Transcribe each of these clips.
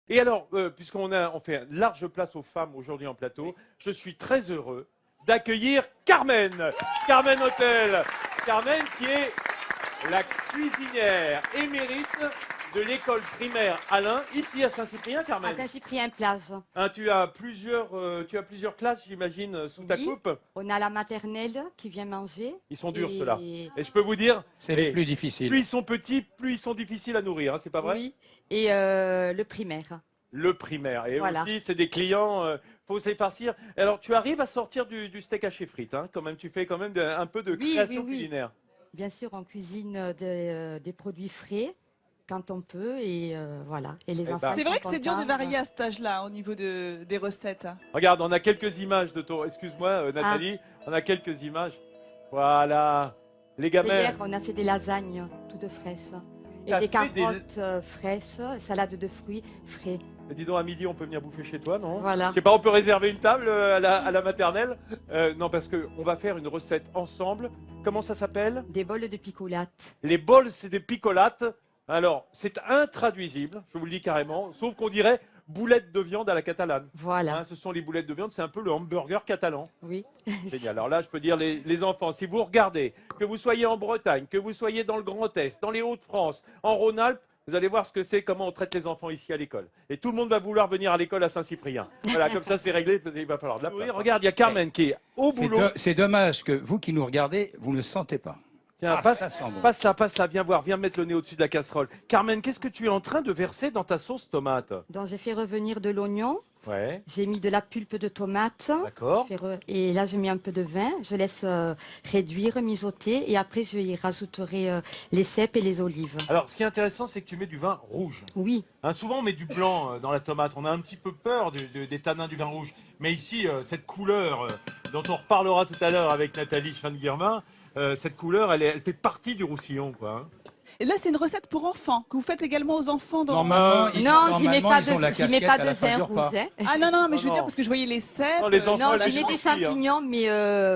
Et alors, on fait large place aux femmes aujourd'hui en plateau, je suis très heureux d'accueillir Carmen. Carmen Hôtel. Carmen qui est la cuisinière émérite de l'école primaire Alain, ici à Saint-Cyprien, Carmen. À Saint-Cyprien-Plage. Hein, tu as plusieurs classes, j'imagine, sous ta coupe. On a la maternelle qui vient manger. Ils sont durs, ceux-là. Et je peux vous dire, c'est les plus difficiles. Plus ils sont petits, plus ils sont difficiles à nourrir, hein, c'est pas vrai? Oui, et le primaire. Le primaire. Et voilà. aussi, c'est des clients, faut se les farcir. Alors, tu arrives à sortir du steak haché frites, hein, quand même. Tu fais quand même un peu de création culinaire. Bien sûr, on cuisine des produits frais quand on peut, et voilà. Et les enfants. C'est vrai que c'est dur de varier à cet âge-là au niveau des recettes. Regarde, on a quelques images de ton. Excuse-moi, Nathalie, on a quelques images. Voilà, les gamins. Hier, on a fait des lasagnes toutes fraîches. Et des carottes fraîches, salade de fruits frais. Mais dis donc, à midi, on peut venir bouffer chez toi, non? Voilà. Je sais pas, on peut réserver une table à la maternelle? Non, parce qu'on va faire une recette ensemble. Comment ça s'appelle? Des bols de picolate. Les bols, c'est des picolates. Alors, c'est intraduisible, je vous le dis carrément, sauf qu'on dirait boulettes de viande à la catalane. Voilà. Hein, ce sont les boulettes de viande, c'est un peu le hamburger catalan. Oui. Génial. Alors là, je peux dire, les enfants, si vous regardez, que vous soyez en Bretagne, que vous soyez dans le Grand Est, dans les Hauts-de-France, en Rhône-Alpes, vous allez voir ce que c'est, comment on traite les enfants ici à l'école. Et tout le monde va vouloir venir à l'école à Saint-Cyprien. Voilà, comme ça c'est réglé, il va falloir de la place. Regarde, il y a Carmen qui est au boulot. C'est dommage que vous qui nous regardez, vous ne le sentez pas. Tiens, passe là, viens voir, viens mettre le nez au-dessus de la casserole. Carmen, qu'est-ce que tu es en train de verser dans ta sauce tomate? Donc j'ai fait revenir de l'oignon. Ouais. J'ai mis de la pulpe de tomate. D'accord. Et là, je mets un peu de vin. Je laisse réduire, mijoter. Et après, je y rajouterai les cèpes et les olives. Alors, ce qui est intéressant, c'est que tu mets du vin rouge. Oui. Hein, souvent, on met du blanc dans la tomate. On a un petit peu peur des tanins du vin rouge. Mais ici, cette couleur dont on reparlera tout à l'heure avec Nathalie Schwan-Guillermin, cette couleur, elle fait partie du roussillon, quoi. Hein. Et là, c'est une recette pour enfants, que vous faites également aux enfants. Non, j'y mets pas de vin rouge. Hein. Ah non, mais je veux dire, parce que je voyais les cèpes. Non, les enfants, je mets des champignons, mais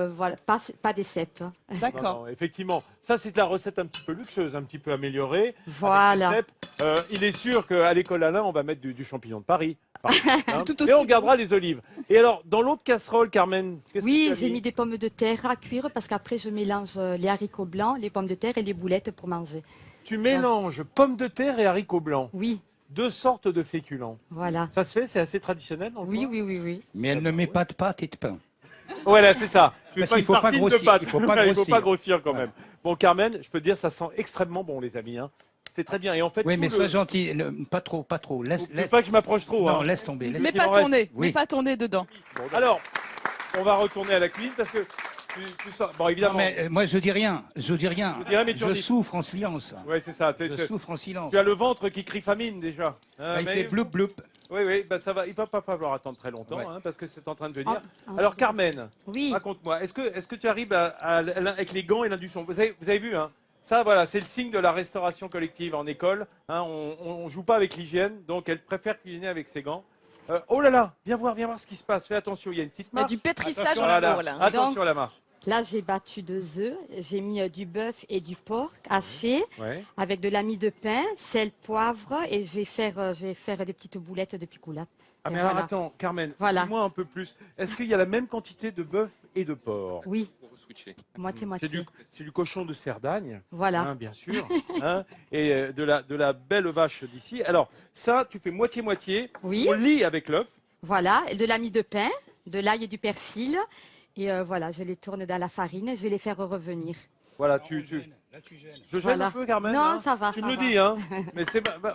voilà, pas des cèpes. D'accord. Effectivement, ça c'est la recette un petit peu luxueuse, un petit peu améliorée. Voilà. Avec les cèpes. Il est sûr qu'à l'école Alain, on va mettre du champignon de Paris. Hein, et on gardera les olives. Et alors, dans l'autre casserole, Carmen, qu'est-ce que tu as j'ai mis des pommes de terre à cuire, parce qu'après, je mélange les haricots blancs, les pommes de terre et les boulettes pour manger. Tu mélanges pommes de terre et haricots blancs. Oui. Deux sortes de féculents. Voilà. Ça se fait, c'est assez traditionnel dans le coin. Oui. Mais elle ne met pas de pâte et de pain. Voilà, c'est ça. Parce qu'il ne faut pas grossir. Il faut pas grossir quand même. Bon, Carmen, je peux te dire, ça sent extrêmement bon, les amis. Hein. C'est très bien. Et en fait, oui, mais sois gentil. Pas trop. Laisse pas que je m'approche trop. Non, hein. laisse tomber. Mets pas ton nez. Mets pas ton nez dedans. Bon, alors, on va retourner à la cuisine parce que tu sens. Bon, évidemment. Non, mais moi, je dis rien. Je souffre en silence. Oui, c'est ça. Je souffre en silence. Tu as le ventre qui crie famine déjà. Hein, il fait bloup bloup. Oui, ça va. Il va pas falloir attendre très longtemps, hein, parce que c'est en train de venir. Alors, Carmen, raconte-moi. Est-ce que tu arrives avec les gants et l'induction? Vous avez vu, hein? Ça, voilà, c'est le signe de la restauration collective en école. Hein, on joue pas avec l'hygiène, donc elle préfère cuisiner avec ses gants. Oh là là, viens voir ce qui se passe. Fais attention, il y a une petite marche. Il y a du pétrissage en cours, là. Attention à la marche. Là, j'ai battu 2 œufs. J'ai mis du bœuf et du porc haché avec de la mie de pain, sel, poivre, et je vais faire des petites boulettes de picolate. Ah mais alors attends, Carmen, dis-moi un peu plus. Est-ce qu'il y a la même quantité de bœuf et de porc? Oui. Moitié. C'est du cochon de Cerdagne. Voilà. Hein, bien sûr. Hein, et de la belle vache d'ici. Alors, ça, tu fais moitié-moitié. Oui. On lie avec l'œuf. Voilà, et de la mie de pain, de l'ail et du persil. Et voilà, je les tourne dans la farine et je vais les faire revenir. Voilà, Je gêne un peu, Carmen? Non, ça va. Tu me le dis, hein. Mais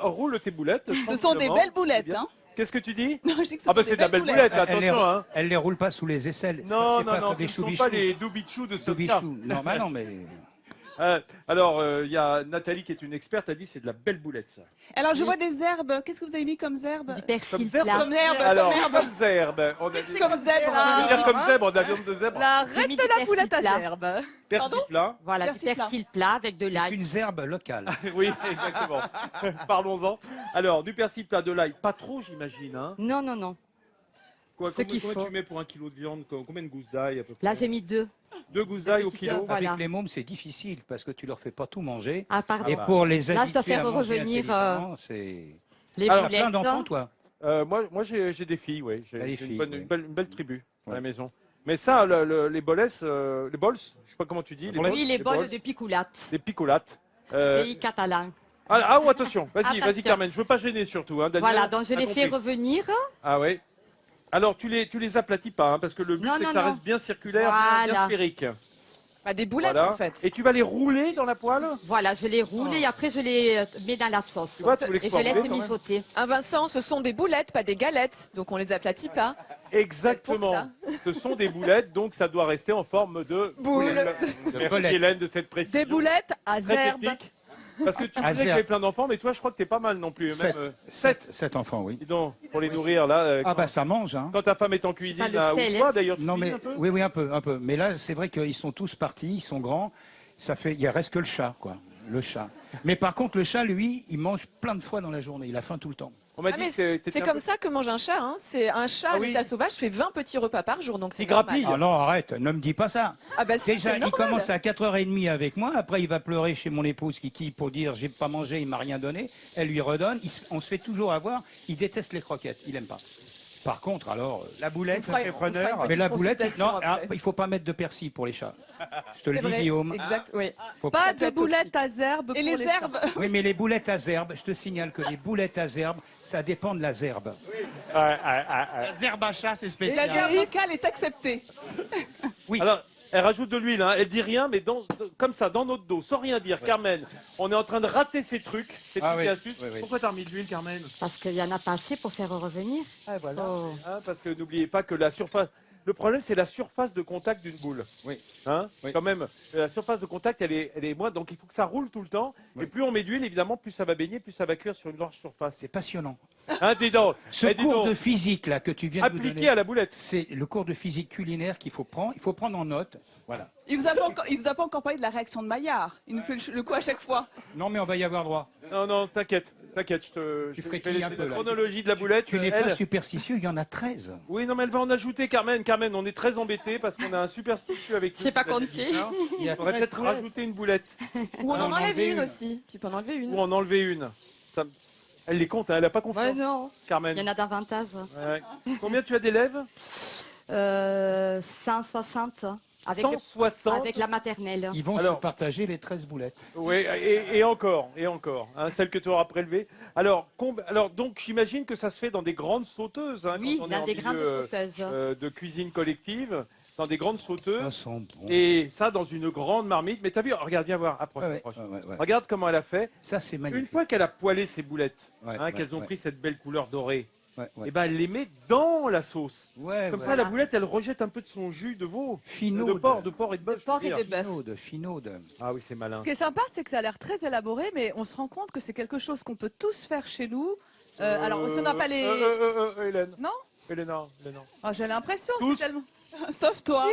roule tes boulettes. Ce sont des belles boulettes, hein. Qu'est-ce que tu dis? Non, je dis que ce sont c'est de la belle boulette, attention. Hein. Elle les roule pas sous les aisselles. Non, ce ne sont pas les doubichous de Sophia. Non, mais... Alors, il y a Nathalie qui est une experte, elle dit c'est de la belle boulette, ça. Alors, je vois des herbes. Qu'est-ce que vous avez mis comme herbes? Du persil plat. Comme herbe. Alors, comme zèbre. Comme zèbre. Comme zèbre, on a viande de zèbre. Arrête de la boulette à zèbre. Persil plat. Voilà, du persil plat avec de l'ail. C'est une zerbe locale. Oui, exactement. Parlons-en. Alors, du persil plat, de l'ail, pas trop, j'imagine. Hein. Non. Combien tu mets pour 1 kilo de viande? Combien de gousses d'ail à peu près? Là, j'ai mis 2. 2 gousses d'ail au kilo. Voilà. Avec les mômes, c'est difficile parce que tu leur fais pas tout manger. Ah, pardon. Et pour les habituer là, je dois faire à manger revenir intelligemment, c'est... les Alors, boulettes. plein d'enfants, toi? Moi j'ai des filles, oui. J'ai une belle tribu à la maison. Mais ça, les bols, je sais pas comment tu dis. Les bols de picoulates. Les picoulates. Pays catalan. Attention, vas-y Carmen, je veux pas gêner surtout. Hein, Daniel, voilà, donc je les fais revenir. Ah oui. Alors tu les aplatis pas, hein, parce que le but c'est que ça reste bien circulaire, bien sphérique. Des boulettes en fait. Et tu vas les rouler dans la poêle? Voilà, je les roule et après je les mets dans la sauce. Et je laisse mijoter. Vincent, ce sont des boulettes, pas des galettes, donc on les aplatit pas. Exactement. Ce sont des boulettes, donc ça doit rester en forme de boule. Merci Hélène de cette précision. Des boulettes à zerbe. Parce que tu disais qu'il y avait plein d'enfants, mais toi, je crois que t'es pas mal non plus. 7 enfants, oui. Dis donc, pour les nourrir, là. Ça mange, hein. Quand ta femme est en cuisine, là, ou toi, d'ailleurs, tu cuisines un peu? Oui, un peu. Mais là, c'est vrai qu'ils sont tous partis, ils sont grands. Il reste que le chat, quoi. Le chat. Mais par contre, le chat, lui, il mange plein de fois dans la journée. Il a faim tout le temps. C'est comme ça que mange un chat. Hein. C'est un chat à l'état sauvage fait 20 petits repas par jour, donc c'est normal. Ah non, arrête, ne me dis pas ça. Déjà, il commence à 4h30 avec moi. Après, il va pleurer chez mon épouse Kiki pour dire j'ai pas mangé, il m'a rien donné. Elle lui redonne. On se fait toujours avoir. Il déteste les croquettes. Il aime pas. Par contre, alors... La boulette, ça fait preneur. Mais la boulette, non, il ne faut pas mettre de persil pour les chats. Je te le dis, Guillaume. Exact, oui. Pas de boulettes à zerbe pour les herbes. Oui, mais les boulettes à zerbe, je te signale que les boulettes à zerbe, ça dépend de la zerbe. La zerbe à chat, c'est spécial. La zerbe locale est acceptée. Oui. Alors, elle rajoute de l'huile, hein. Elle dit rien, mais comme ça, dans notre dos, sans rien dire. Carmen, on est en train de rater ces trucs, ces trucs et astuces. Pourquoi t'as remis de l'huile, Carmen? Parce qu'il y en a pas assez pour faire revenir. Voilà. Parce que n'oubliez pas que la surface... Le problème, c'est la surface de contact d'une boule. Oui. Quand même, la surface de contact, elle est moindre. Donc, il faut que ça roule tout le temps. Oui. Et plus on met d'huile, évidemment, plus ça va baigner, plus ça va cuire sur une large surface. C'est passionnant. Ce cours de physique là, que tu viens de nous donner, appliqué à la boulette. C'est le cours de physique culinaire qu'il faut prendre. Il faut prendre en note. Voilà. Il vous a pas encore parlé de la réaction de Maillard. Il nous fait le coup à chaque fois. Non, mais on va y avoir droit. Non, t'inquiète, je te laisse la chronologie de la boulette. Tu n'es pas superstitieux, il y en a 13. Oui, non, mais elle va en ajouter, Carmen. Carmen, on est très embêtés parce qu'on a un superstitieux avec nous. Je sais pas compter. Il faudrait peut-être rajouter une boulette. Ou on en enlève une aussi. Tu peux en enlever une. Ou en enlever une. Elle les compte, hein, elle n'a pas confiance. Ouais, non. Carmen. Il y en a davantage. Ouais. Combien tu as d'élèves? 160. 160 avec la maternelle. Ils vont se partager les 13 boulettes. Oui, et encore, hein, celles que tu auras prélevées. Alors, donc, j'imagine que ça se fait dans des grandes sauteuses. Hein, oui, dans des grandes sauteuses. De cuisine collective, dans des grandes sauteuses. Ça sent bon. Et ça, dans une grande marmite. Mais t'as vu, regarde, viens voir, approche. Ouais. Regarde comment elle a fait. Ça, c'est magnifique. Une fois qu'elle a poêlé ses boulettes, qu'elles ont pris cette belle couleur dorée, et ben elle les met dans la sauce. Comme ça, la boulette, elle rejette un peu de son jus de veau. De porc et de bœuf. Finaude. Ah oui, c'est malin. Ce qui est sympa, c'est que ça a l'air très élaboré, mais on se rend compte que c'est quelque chose qu'on peut tous faire chez nous. Alors, si on n'a pas les... Hélène. Non Hélène. Oh, j'ai l'impression, tous. c'est tellement... Sauf toi.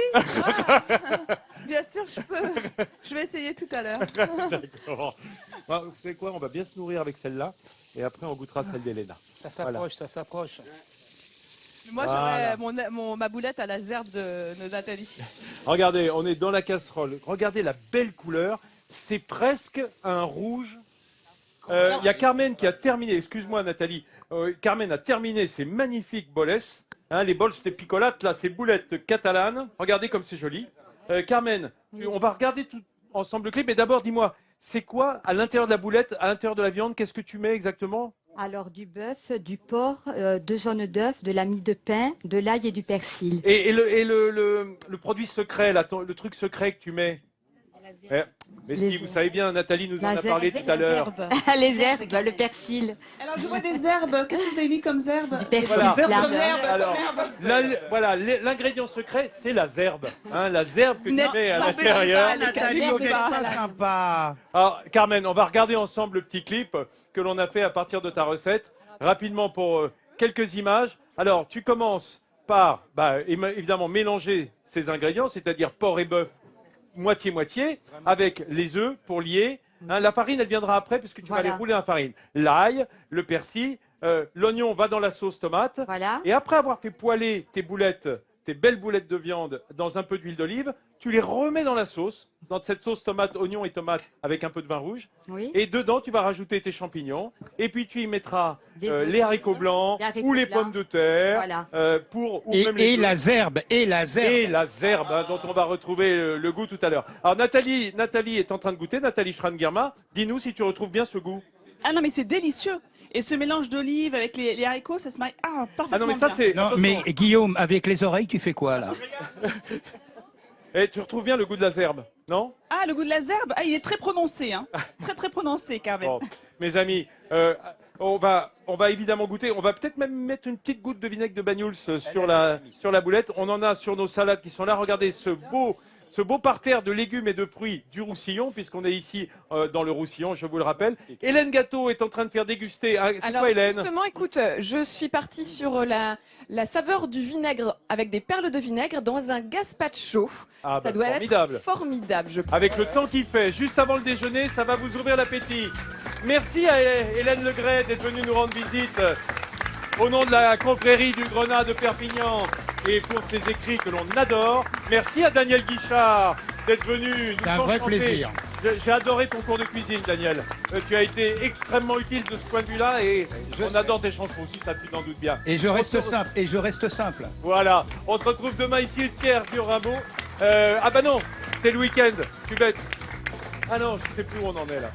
Bien sûr, je peux. Je vais essayer tout à l'heure. D'accord. Vous savez quoi? On va bien se nourrir avec celle-là. Et après, on goûtera celle d'Elena. Ça s'approche. Moi, j'aurais ma boulette à la zerbe de Nathalie. Regardez, on est dans la casserole. Regardez la belle couleur. C'est presque un rouge. Il y a Carmen qui a terminé. Excuse-moi, Nathalie. Carmen a terminé ces magnifiques boles. Hein, les bols de picolates, là, ces boulettes catalanes. Regardez comme c'est joli. Carmen, on va regarder tout ensemble le clip. Mais d'abord, dis-moi, c'est quoi à l'intérieur de la boulette, à l'intérieur de la viande? Qu'est-ce que tu mets exactement? Alors, du bœuf, du porc, 2 jaunes d'œufs, de la mie de pain, de l'ail et du persil. Et le produit secret, là, le truc secret que tu mets? Mais si, vous savez bien, Nathalie nous en a parlé tout à l'heure. Les herbes, le persil. Alors, je vois des herbes. Qu'est-ce que vous avez mis comme herbes? Du persil. Voilà, l'ingrédient secret, c'est la zerbe. Hein, la zerbe que tu mets à l'intérieur. Nathalie, vous n'êtes pas sympa. Alors, Carmen, on va regarder ensemble le petit clip que l'on a fait à partir de ta recette. Rapidement pour quelques images. Alors, tu commences par, évidemment, mélanger ces ingrédients, c'est-à-dire porc et bœuf, moitié-moitié, avec les œufs pour lier. Hein, la farine, elle viendra après puisque tu vas les rouler en farine. L'ail, le persil, l'oignon va dans la sauce tomate. Voilà. Et après avoir fait poêler tes boulettes, tes belles boulettes de viande dans un peu d'huile d'olive, tu les remets dans la sauce, dans cette sauce tomate, oignon et tomate avec un peu de vin rouge. Oui. Et dedans, tu vas rajouter tes champignons. Et puis, tu y mettras Des les haricots blancs ou les pommes de terre. Voilà. Et la zerbe, et la zerbe. Et la zerbe, hein, dont on va retrouver le goût tout à l'heure. Alors, Nathalie est en train de goûter. Nathalie Schran-Guerma, dis-nous si tu retrouves bien ce goût. Ah non, mais c'est délicieux. Et ce mélange d'olives avec les haricots, ça se marie parfaitement Ah non, mais ça, bien. c'est... Non, mais Guillaume, avec les oreilles, tu fais quoi, là? Et tu retrouves bien le goût de la zerbe, non? Ah, le goût de la zerbe, il est très prononcé, hein. Très prononcé, Carmen. Bon, mes amis, on va évidemment goûter. On va peut-être même mettre une petite goutte de vinaigre de Banyuls sur la boulette. On en a sur nos salades qui sont là. Regardez ce beau parterre de légumes et de fruits du Roussillon, puisqu'on est ici dans le Roussillon, je vous le rappelle. Hélène Gâteau est en train de faire déguster. C'est Alors, quoi, Hélène? justement, écoute, je suis partie sur la saveur du vinaigre avec des perles de vinaigre dans un gazpacho. Ah, Ça bah, doit formidable. être formidable, je pense. Avec le temps qu'il fait, juste avant le déjeuner, ça va vous ouvrir l'appétit. Merci à Hélène Legret d'être venue nous rendre visite au nom de la confrérie du Grenat de Perpignan et pour ses écrits que l'on adore. Merci à Daniel Guichard d'être venu nous C'est un vrai enchanter. plaisir. J'ai adoré ton cours de cuisine, Daniel. Tu as été extrêmement utile de ce point de vue-là et on adore tes chansons aussi, ça tu t'en doutes bien. Et je reste simple, et je reste simple. Voilà, on se retrouve demain ici, le Pierre du Rimbaud. Ah bah non, c'est le week-end, tu bête. Ah non, je sais plus où on en est là.